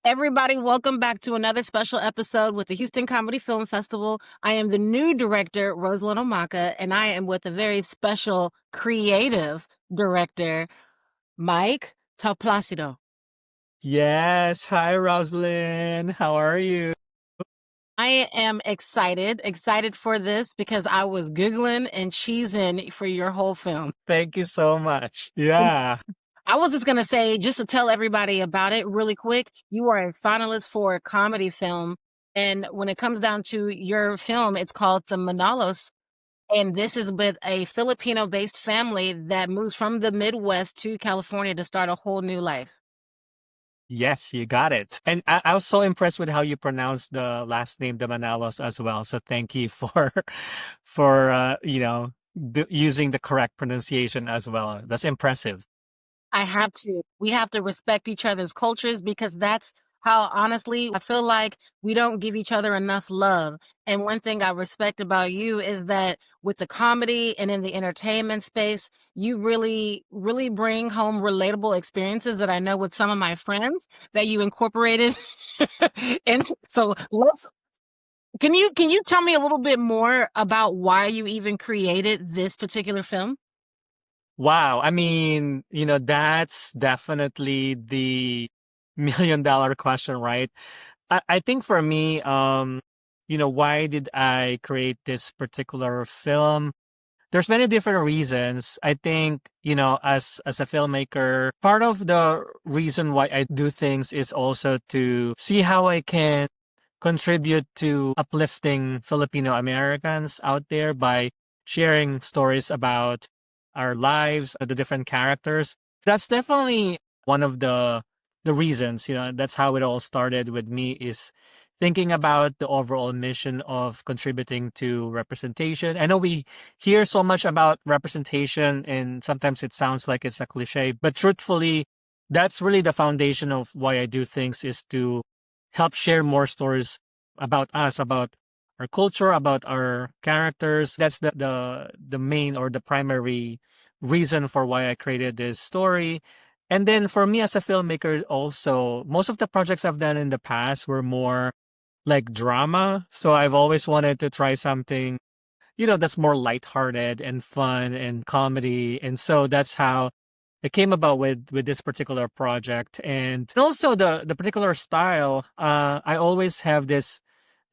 Everybody, welcome back to another special episode with the Houston Comedy Film Festival. I am the new director, Roselyn Omaka, and I am with a very special creative director, Mike.talplacido. Yes. Hi, Roselyn. How are you? I am excited for this because I was giggling and cheesing for your whole film. Thank you so much. And Yeah. I was just going to say, just to tell everybody about it really quick, you are a finalist for a comedy film. And when it comes down to your film, it's called The Manalos. And this is with a Filipino based family that moves from the Midwest to California to start a whole new life. Yes, you got it. And I was so impressed with how you pronounced the last name, the Manalos, as well. So thank you for, using the correct pronunciation as well. That's impressive. I have to. We have to respect each other's cultures because that's how, honestly, I feel like we don't give each other enough love. And one thing I respect about you is that with the comedy and in the entertainment space, you really, really bring home relatable experiences that I know with some of my friends that you incorporated. And so can you tell me a little bit more about why you even created this particular film? Wow. I mean, that's definitely the million-dollar question, right? I think for me, why did I create this particular film? There's many different reasons. I think, as a filmmaker, part of the reason why I do things is also to see how I can contribute to uplifting Filipino Americans out there by sharing stories about our lives, the different characters. That's definitely one of the reasons, that's how it all started with me, is thinking about the overall mission of contributing to representation. I know we hear so much about representation and sometimes it sounds like it's a cliche, but truthfully, that's really the foundation of why I do things, is to help share more stories about us, about our culture, about our characters. That's the main or the primary reason for why I created this story. And then for me as a filmmaker also, most of the projects I've done in the past were more like drama. So I've always wanted to try something, that's more lighthearted and fun and comedy. And so that's how it came about with this particular project. And also the particular style. I always have this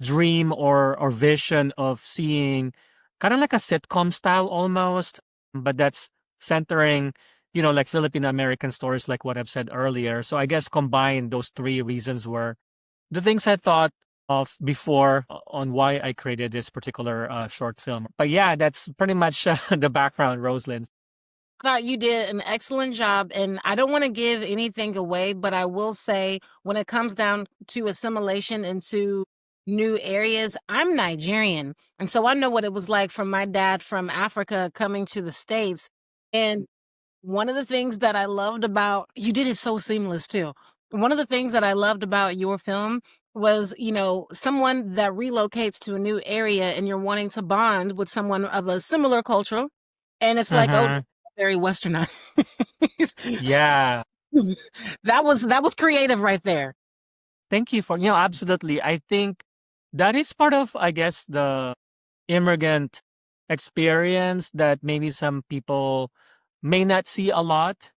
dream or vision of seeing kind of like a sitcom style almost, but that's centering, like Filipino American stories, like what I've said earlier. So I guess combine those three reasons were the things I thought of before on why I created this particular short film. But yeah, that's pretty much the background, Rosalind. Thought you did an excellent job, and I don't want to give anything away, but I will say when it comes down to assimilation into new areas, I'm Nigerian. And so I know what it was like from my dad from Africa coming to the States. And one of the things that I loved about you did it so seamless too. One of the things that I loved about your film was, someone that relocates to a new area and you're wanting to bond with someone of a similar culture. And it's like, oh, Mm-hmm. very westernized. Yeah. That was creative right there. Thank you for, absolutely. I think that is part of, I guess, the immigrant experience that maybe some people may not see a lot,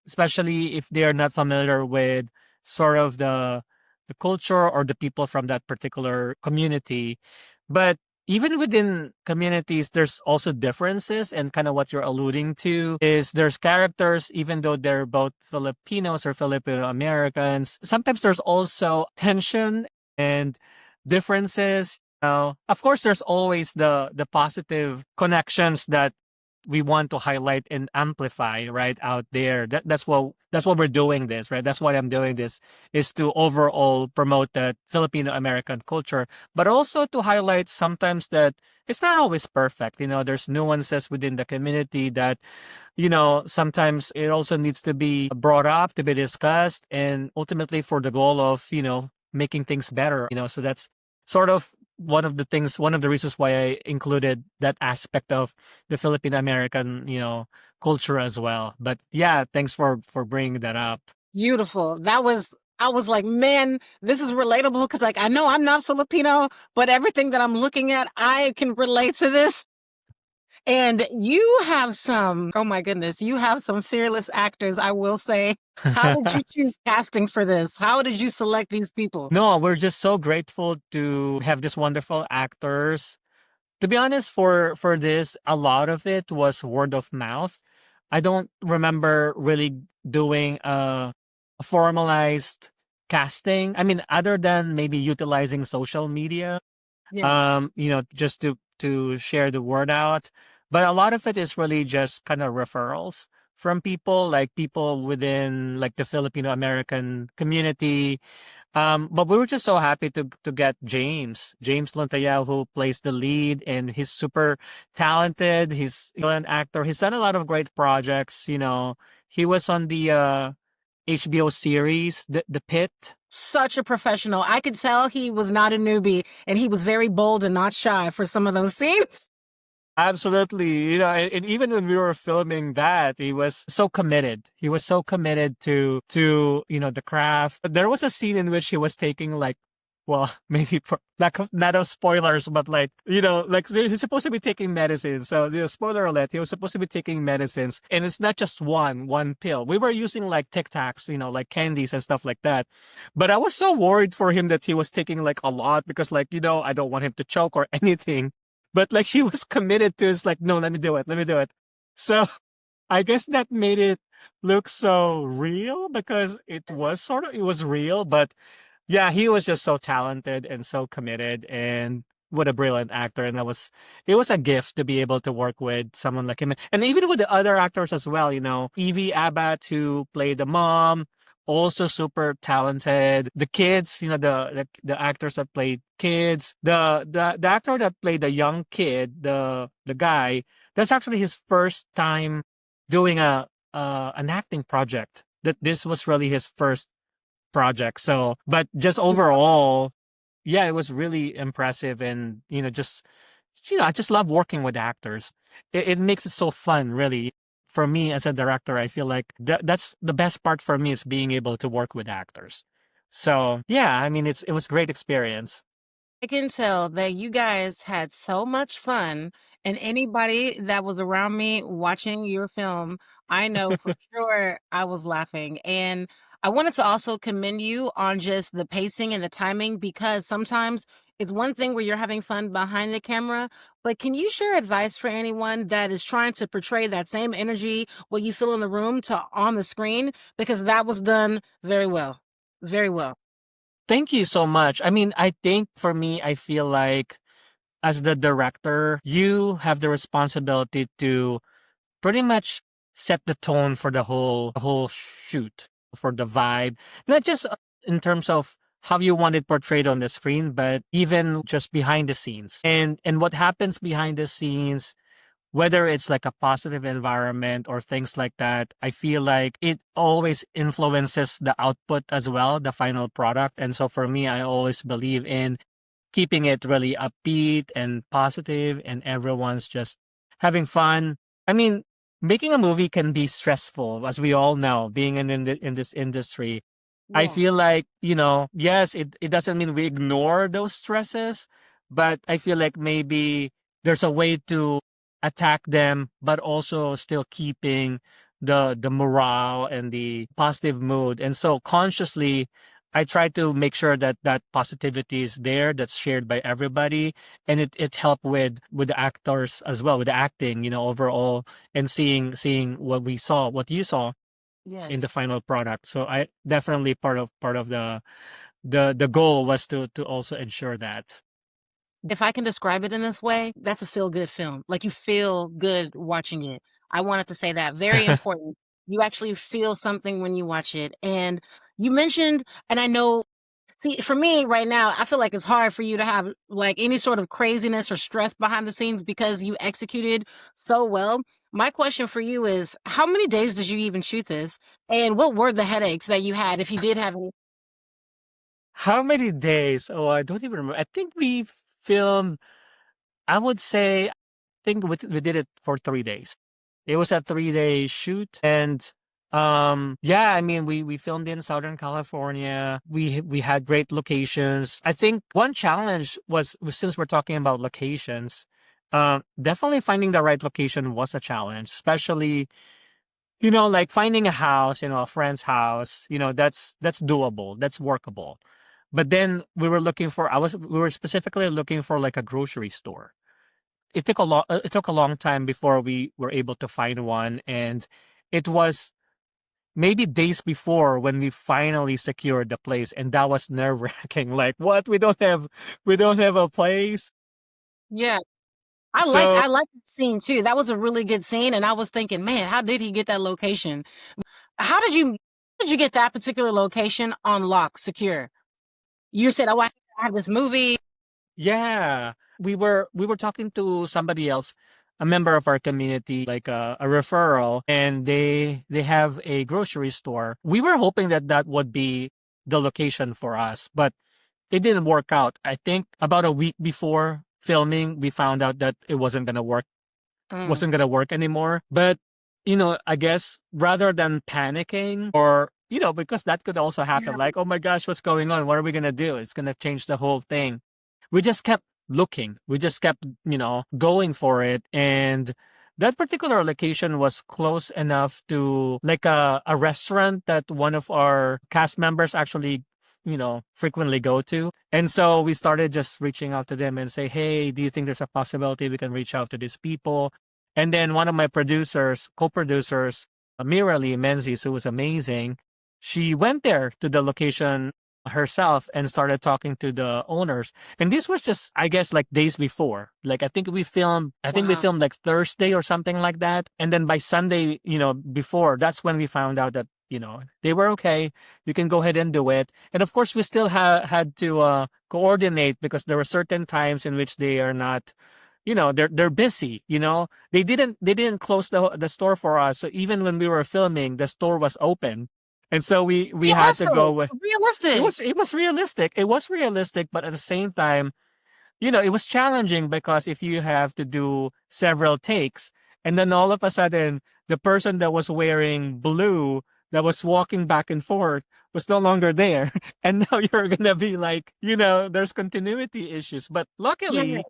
especially if they're not familiar with sort of the culture or the people from that particular community. But even within communities, there's also differences, and kind of what you're alluding to is there's characters, even though they're both Filipinos or Filipino Americans. Sometimes there's also tension and differences. Of course, there's always the positive connections that we want to highlight and amplify right out there. That's what we're doing this, right? That's why I'm doing this, is to overall promote that Filipino American culture, but also to highlight sometimes that it's not always perfect. There's nuances within the community that, sometimes it also needs to be brought up, to be discussed, and ultimately for the goal of, making things better. So that's sort of one of the reasons why I included that aspect of the Filipino American, culture as well. But yeah, thanks for bringing that up. Beautiful. That was I was like, man, this is relatable because, like, I know I'm not Filipino, but everything that I'm looking at, I can relate to this. And you have some, oh my goodness, you have some fearless actors, I will say. How did you choose casting for this? How did you select these people? No, we're just so grateful to have these wonderful actors. To be honest, for this, a lot of it was word of mouth. I don't remember really doing a formalized casting. I mean, other than maybe utilizing social media, Yeah. just to share the word out. But a lot of it is really just kind of referrals from people, like people within like the Filipino-American community. But we were just so happy to get James Lontaya, who plays the lead, and he's super talented. He's an actor. He's done a lot of great projects. He was on the HBO series, The Pit. Such a professional. I could tell he was not a newbie and he was very bold and not shy for some of those scenes. Absolutely. And even when we were filming that, he was so committed. He was so committed to the craft. There was a scene in which he was taking like, well, maybe for not of spoilers, but like he's supposed to be taking medicine. So, spoiler alert, he was supposed to be taking medicines. And it's not just one pill. We were using like Tic Tacs, like candies and stuff like that. But I was so worried for him that he was taking like a lot because I don't want him to choke or anything. But like he was committed to, it's like, no, let me do it. Let me do it. So I guess that made it look so real because it was real, but yeah, he was just so talented and so committed, and what a brilliant actor. And it was a gift to be able to work with someone like him. And even with the other actors as well, Evie Abbott, who played the mom, also super talented. The kids, the actors that played kids, the actor that played the young kid, the guy, that's actually his first time doing an acting project. That this was really his first project. So, but just overall, yeah, it was really impressive. And, I just love working with actors. It makes it so fun, really. For me as a director, I feel like that's the best part for me, is being able to work with actors. So, yeah, I mean, it was a great experience. I can tell that you guys had so much fun, and anybody that was around me watching your film, I know for sure I was laughing. And I wanted to also commend you on just the pacing and the timing, because sometimes it's one thing where you're having fun behind the camera, but can you share advice for anyone that is trying to portray that same energy, what you feel in the room, to on the screen? Because that was done very well. Very well. Thank you so much. I mean, I think for me, I feel like as the director, you have the responsibility to pretty much set the tone for the whole shoot, for the vibe, not just in terms of how you want it portrayed on the screen, but even just behind the scenes, and what happens behind the scenes, whether it's like a positive environment or things like that. I feel like it always influences the output as well, the final product. And so for me, I always believe in keeping it really upbeat and positive, and everyone's just having fun. I mean, making a movie can be stressful, as we all know, being in this industry. I Yeah. feel like, yes, it doesn't mean we ignore those stresses, but I feel like maybe there's a way to attack them, but also still keeping the morale and the positive mood. And so consciously, I try to make sure that that positivity is there, that's shared by everybody, and it helped with the actors as well, with the acting, overall, and seeing what you saw in the Yes. final product. So I definitely part of the goal was to also ensure that. If I can describe it in this way, that's a feel good film. Like, you feel good watching it. I wanted to say that. Very important. You actually feel something when you watch it. And you mentioned, and I know, see, for me right now, I feel like it's hard for you to have like any sort of craziness or stress behind the scenes because you executed so well. My question for you is, how many days did you even shoot this? And what were the headaches that you had, if you did have any? How many days? Oh, I don't even remember. I think we filmed, I would say, I think we did it for 3 days. It was a 3-day shoot. And Yeah, I mean, we filmed in Southern California. We had great locations. I think one challenge was since we're talking about locations, definitely finding the right location was a challenge, especially, like finding a house, a friend's house, that's doable, that's workable. But then we were specifically looking for like a grocery store. It took a long time before we were able to find one, and it was maybe days before when we finally secured the place, and that was nerve-wracking. Like, what? We don't have a place. Yeah. So I liked that scene too. That was a really good scene, and I was thinking, man, how did he get that location? How did you get that particular location on lock, secure? You said, "Oh, I have this movie." yeah, we were talking to somebody else, a member of our community, like a referral, and they have a grocery store. We were hoping that that would be the location for us, but it didn't work out. I think about a week before filming, we found out that it Mm, wasn't gonna work anymore. But I guess rather than panicking, or because that could also happen, yeah, like, oh my gosh, what's going on? What are we gonna do? It's gonna change the whole thing. We just kept looking. We just kept, going for it. And that particular location was close enough to like a restaurant that one of our cast members actually, frequently go to. And so we started just reaching out to them and say, hey, do you think there's a possibility we can reach out to these people? And then one of my co-producers, Mirali Menzies, who was amazing, she went there to the location herself and started talking to the owners. And this was just, I guess, like days before. Like I think we wow, filmed like Thursday or something like that. And then by Sunday, before, that's when we found out that, they were okay. You can go ahead and do it. And of course, we still had to coordinate, because there were certain times in which they are not, they're busy. They didn't close the store for us. So even when we were filming, the store was open. And so we had to go realistic, with, it realistic. was it was realistic. It was realistic, but at the same time, it was challenging, because if you have to do several takes, and then all of a sudden the person that was wearing blue, that was walking back and forth, was no longer there. And now you're gonna be like, there's continuity issues. But luckily, Yes,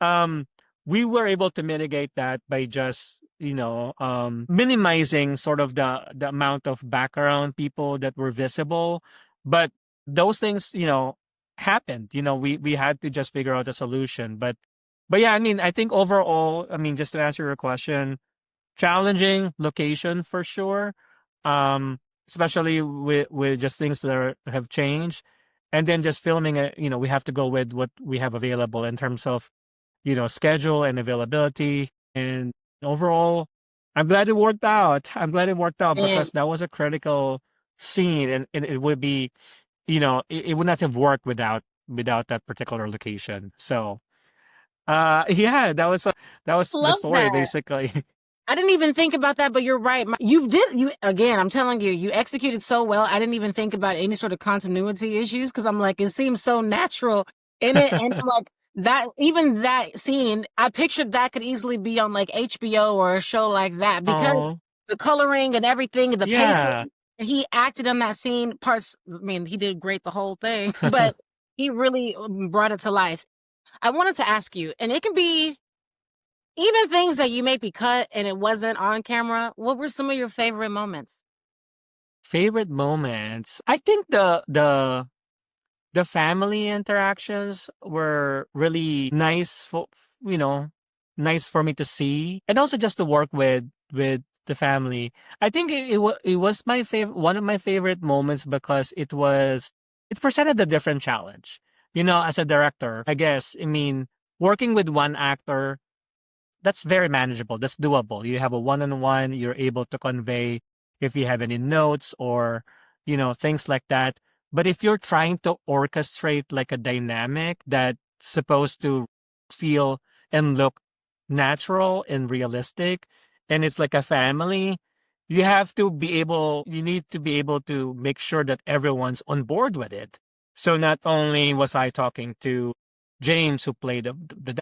um we were able to mitigate that by just minimizing sort of the amount of background people that were visible. But those things, happened. We had to just figure out a solution. But yeah, I mean, I think overall, I mean, just to answer your question, challenging location for sure. Especially with just things that have changed. And then just filming it, we have to go with what we have available in terms of, schedule and availability. And overall, I'm glad it worked out. I'm glad it worked out, and because that was a critical scene, and it would be, it would not have worked without that particular location. So, yeah, that was the love story that. basically. I didn't even think about that, but you're right. You did, you again, I'm telling you, you executed so well. I didn't even think about any sort of continuity issues because I'm like, it seems so natural in it. And I'm like, that, even that scene, I pictured that could easily be on like HBO or a show like that because Oh, the coloring and everything, the pacing, yeah. he acted on that scene parts. I mean, he did great the whole thing, but he really brought it to life. I wanted to ask you, and it can be even things that you maybe cut and it wasn't on camera, what were some of your favorite moments? Favorite moments. I think the family interactions were really nice nice for me to see, and also just to work with the family. I think it was my favorite, one of my favorite moments, because it presented a different challenge. As a director, I guess, I mean, working with one actor, that's very manageable. That's doable. You have a one-on-one, you're able to convey if you have any notes, or, things like that. But if you're trying to orchestrate like a dynamic that's supposed to feel and look natural and realistic, and it's like a family, you need to be able to make sure that everyone's on board with it. So not only was I talking to James, who played the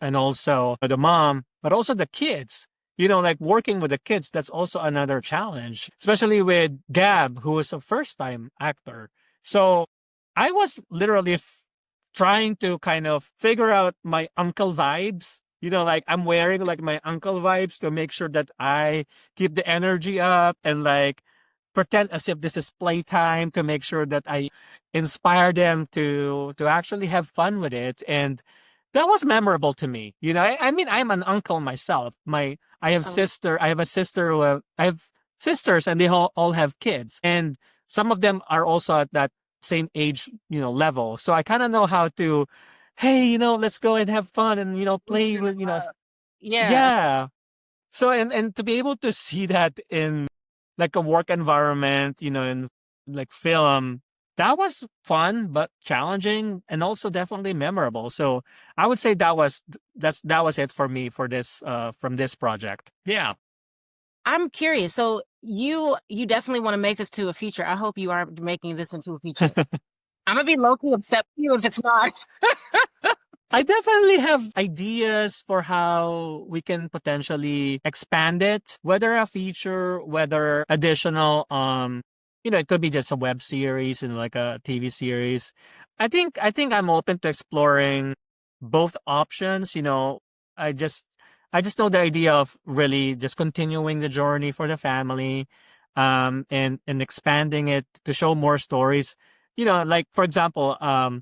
and also the mom, but also the kids. like working with the kids, that's also another challenge, especially with Gab, who is a first time actor. So I was literally trying to kind of figure out my uncle vibes. Like I'm wearing like my uncle vibes to make sure that I keep the energy up and like pretend as if this is playtime to make sure that I inspire them to actually have fun with it. And that was memorable to me. I mean, I'm an uncle myself. Um, I have a sister I have sisters, and they all have kids, and some of them are also at that same age, level. So I kind of know how to, hey, let's go and have fun and boost play them with, up. Yeah. yeah. So and to be able to see that in like a work environment, in like film, that was fun but challenging and also definitely memorable. So I would say that was it for me for this from this project. Yeah. I'm curious. So you definitely want to make this to a feature. I hope you are making this into a feature. I'm gonna be low-key upset with you if it's not. I definitely have ideas for how we can potentially expand it, whether a feature, whether additional, it could be just a web series and like a TV series. I think I'm open to exploring both options. I just, I just know the idea of really just continuing the journey for the family, and expanding it to show more stories. Like for example,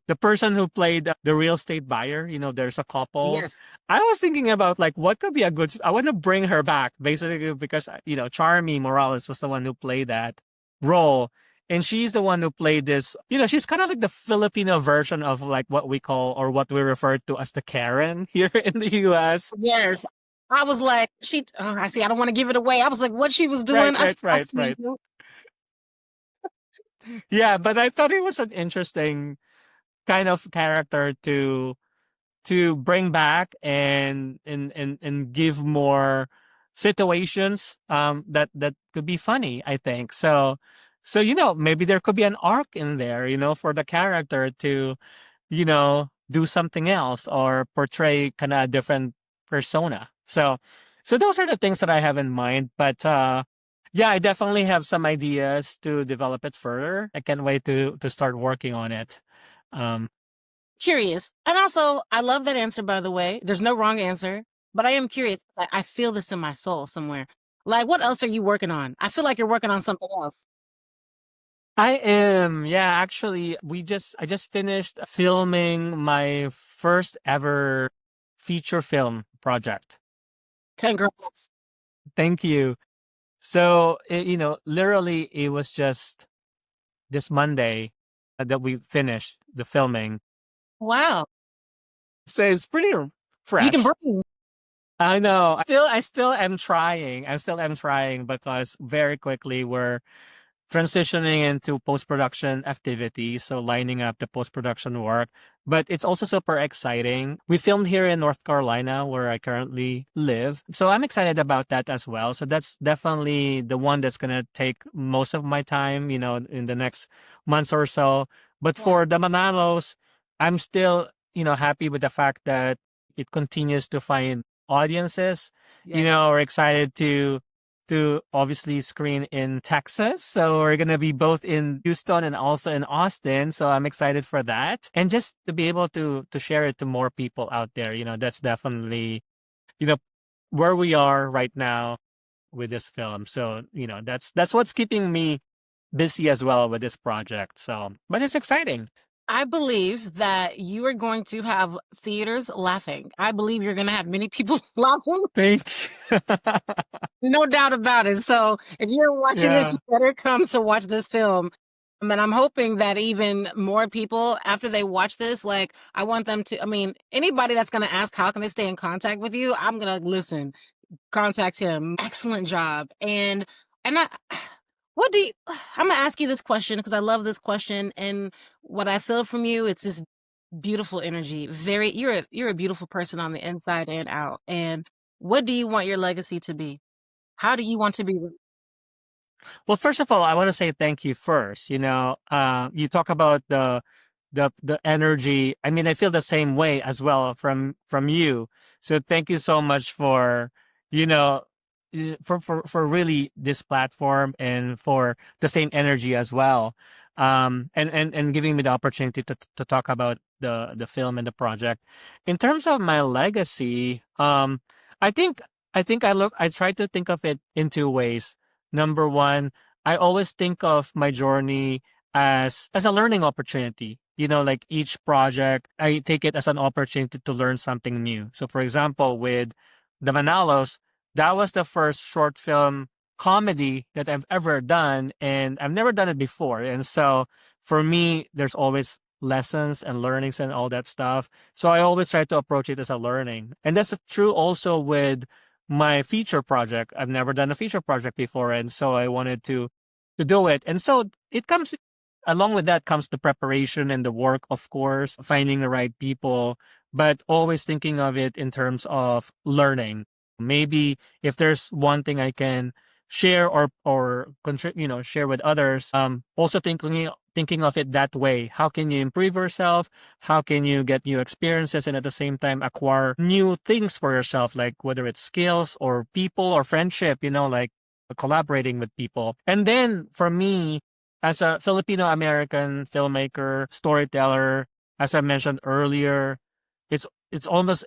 the person who played the real estate buyer, there's a couple. Yes. I was thinking about like what could be a good. I want to bring her back basically because Charmy Morales was the one who played that role, and she's the one who played this. She's kind of like the Filipino version of like what we call or what we refer to as the Karen here in the U.S. Yes. I was like, I see, I don't want to give it away. I was like, what she was Right, doing, right, I right, see right. you. Yeah, but I thought it was an interesting kind of character to bring back and give more situations that could be funny, I think. So maybe there could be an arc in there, for the character to do something else or portray kind of a different persona. So those are the things that I have in mind, but yeah, I definitely have some ideas to develop it further. I can't wait to start working on it. um Curious. And also, I love that answer, by the way. There's no wrong answer, but I am curious. I feel this in my soul somewhere. Like, what else are you working on? I feel like you're working on something else. I am. Yeah, actually, I just finished filming my first ever feature film project. Congrats. Thank you. So, literally it was just this Monday that we finished the filming. Wow. So it's pretty You can fresh. breathe. I know. I still am trying. I still am trying because very quickly we're transitioning into post-production activities, so lining up the post-production work. But it's also super exciting. We filmed here in North Carolina, where I currently live. So I'm excited about that as well. So that's definitely the one that's going to take most of my time, in the next months or so. But Yeah. for the Manalos, I'm still, happy with the fact that it continues to find audiences. Yes. We're excited to obviously screen in Texas. So we're going to be both in Houston and also in Austin. So I'm excited for that. And just to be able to share it to more people out there, that's definitely, you know, where we are right now with this film. So, that's what's keeping me busy as well with this project. So, but it's exciting. I believe that you are going to have theaters laughing. I believe you're going to have many people laughing. Thank you. No doubt about it. So if you're watching this, Yeah. you better come to watch this film. And I'm hoping that even more people, after they watch this, like, I want them to, I mean, anybody that's going to ask, how can they stay in contact with you? I'm going to listen, contact him. Excellent job. And what do you, I'm going to ask you this question because I love this question. And what I feel from you, it's just beautiful energy. You're a beautiful person on the inside and out. And what do you want your legacy to be? How do you want to be? Well, first of all, I want to say thank you first. You talk about the energy. I mean, I feel the same way as well from you. So thank you so much for, you know, for really this platform and for the same energy as well. And giving me the opportunity to talk about the film and the project. In terms of my legacy, I think I try to think of it in two ways. Number one, I always think of my journey as a learning opportunity. Like each project, I take it as an opportunity to learn something new. So for example, with the Manalos, that was the first short film comedy that I've ever done, and I've never done it before. And so for me, there's always lessons and learnings and all that stuff. So I always try to approach it as a learning. And that's true also with my feature project. I've never done a feature project before, and so I wanted to do it. And so it comes along with that comes the preparation and the work, of course, finding the right people, but always thinking of it in terms of learning. Maybe if there's one thing I can share or share with others, also thinking of it that way. How can you improve yourself? How can you get new experiences and at the same time acquire new things for yourself, like whether it's skills or people or friendship, like collaborating with people. And then for me, as a Filipino-American filmmaker, storyteller, as I mentioned earlier, it almost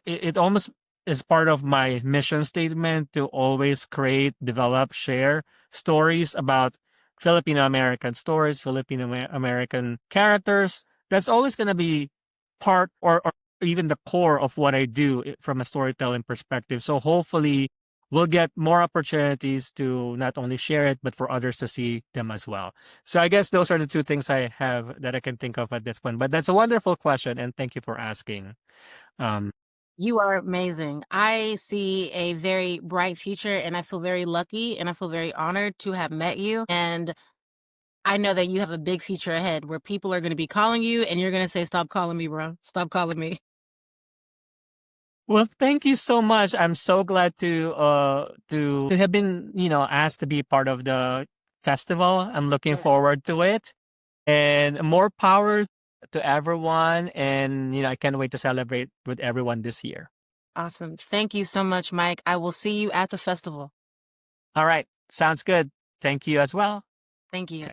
is part of my mission statement to always create, develop, share stories about Filipino-American stories, Filipino-American characters. That's always going to be part or even the core of what I do from a storytelling perspective. So hopefully we'll get more opportunities to not only share it, but for others to see them as well. So I guess those are the two things I have that I can think of at this point. But that's a wonderful question, and thank you for asking. Um, You are amazing. I see a very bright future, and I feel very lucky and I feel very honored to have met you. And I know that you have a big future ahead where people are going to be calling you and you're going to say, "Stop calling me, bro. Stop calling me." well, thank you so much. I'm so glad to have been asked to be part of the festival. I'm looking Yes. forward to it, and more power to everyone. And I can't wait to celebrate with everyone this year. Awesome. Thank you so much, Mike. I will see you at the festival. All right, sounds good. Thank you as well. Thank you.